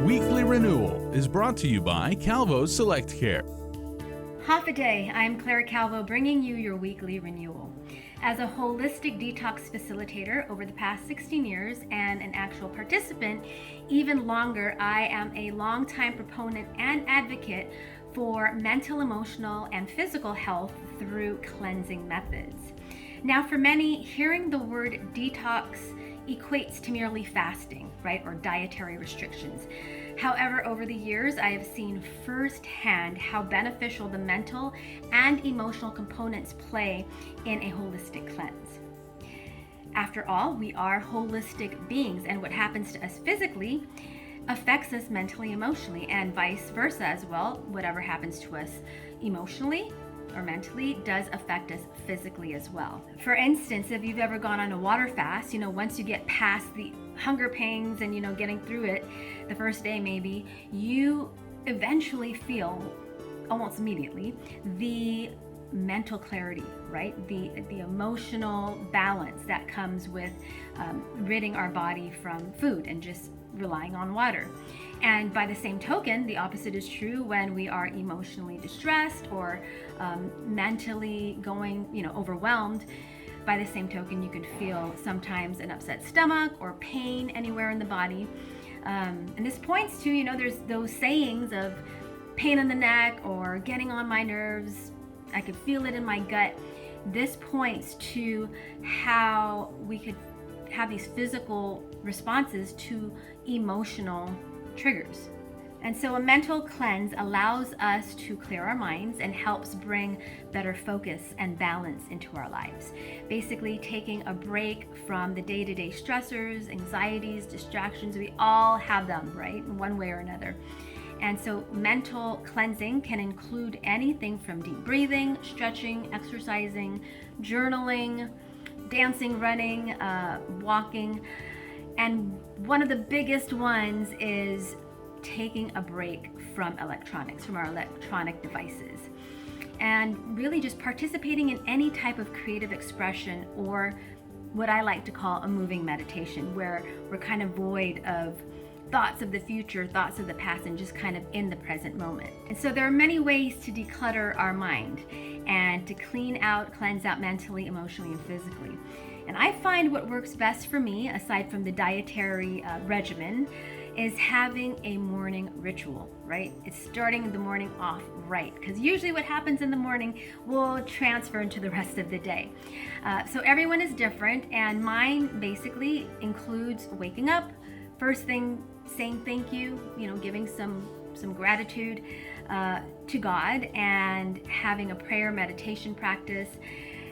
Weekly Renewal is brought to you by Calvo's Select Care. Half a day, I'm Claire Calvo bringing you your weekly renewal. As a holistic detox facilitator over the past 16 years and an actual participant even longer, I am a longtime proponent and advocate for mental, emotional, and physical health through cleansing methods. Now, for many, hearing the word detox equates to merely fasting, right, or dietary restrictions. However, over the years, I have seen firsthand how beneficial the mental and emotional components play in a holistic cleanse. After all, we are holistic beings, and what happens to us physically affects us mentally, emotionally, and vice versa as well. Whatever happens to us emotionally or mentally does affect us physically as well. For instance, if you've ever gone on a water fast, once you get past the hunger pangs and, getting through it, the first day maybe, you eventually feel, almost immediately, the mental clarity, right? The emotional balance that comes with ridding our body from food and just relying on water. And by the same token, the opposite is true when we are emotionally distressed or mentally going, overwhelmed. By the same token, you can feel sometimes an upset stomach or pain anywhere in the body. And this points to, there's those sayings of pain in the neck or getting on my nerves. I could feel it in my gut. This points to how we could have these physical responses to emotional triggers. And so a mental cleanse allows us to clear our minds and helps bring better focus and balance into our lives. Basically taking a break from the day-to-day stressors, anxieties, distractions. We all have them, right? In one way or another. And so mental cleansing can include anything from deep breathing, stretching, exercising, journaling, dancing, running, walking. And one of the biggest ones is taking a break from electronics, from our electronic devices. And really just participating in any type of creative expression, or what I like to call a moving meditation, where we're kind of void of thoughts of the future, thoughts of the past, and just kind of in the present moment. And so there are many ways to declutter our mind and to cleanse out mentally, emotionally, and physically. And I find what works best for me, aside from the dietary regimen, is having a morning ritual, right? It's starting the morning off right, because usually what happens in the morning will transfer into the rest of the day. So everyone is different, and mine basically includes waking up, first thing saying thank you, giving some gratitude to God, and having a prayer meditation practice,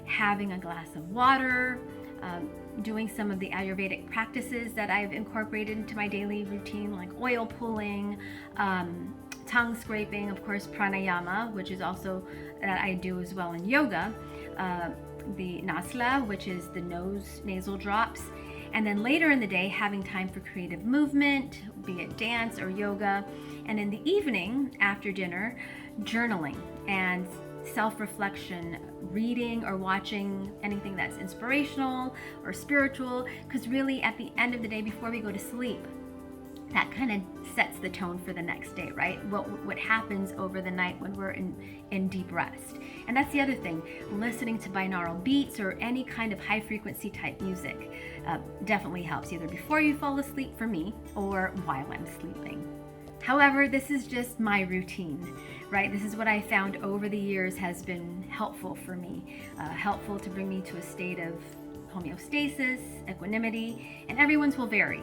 having a glass of water, doing some of the Ayurvedic practices that I've incorporated into my daily routine, like oil pulling, tongue scraping, of course, pranayama, which is also that I do as well in yoga, the nasla, which is the nasal drops. And then later in the day, having time for creative movement, be it dance or yoga. And in the evening, after dinner, journaling and self-reflection, reading or watching anything that's inspirational or spiritual, because really at the end of the day, before we go to sleep, that kind of sets the tone for the next day, right? What happens over the night when we're in deep rest. And that's the other thing, listening to binaural beats or any kind of high frequency type music definitely helps, either before you fall asleep for me or while I'm sleeping. However, this is just my routine, right? This is what I found over the years has been helpful for me, helpful to bring me to a state of homeostasis, equanimity, and everyone's will vary.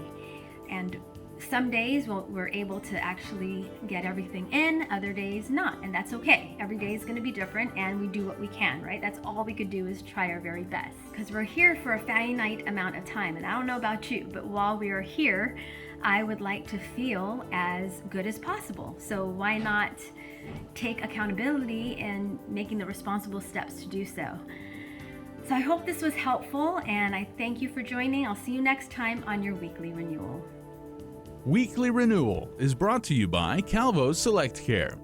And some days we're able to actually get everything in, other days not, and that's okay. Every day is going to be different, and we do what we can, right? That's all we could do, is try our very best, because we're here for a finite amount of time. And I don't know about you, but while we are here, I would like to feel as good as possible. So why not take accountability in making the responsible steps to do so? So I hope this was helpful, and I thank you for joining. I'll see you next time on your weekly renewal. Weekly Renewal is brought to you by Calvo's Select Care.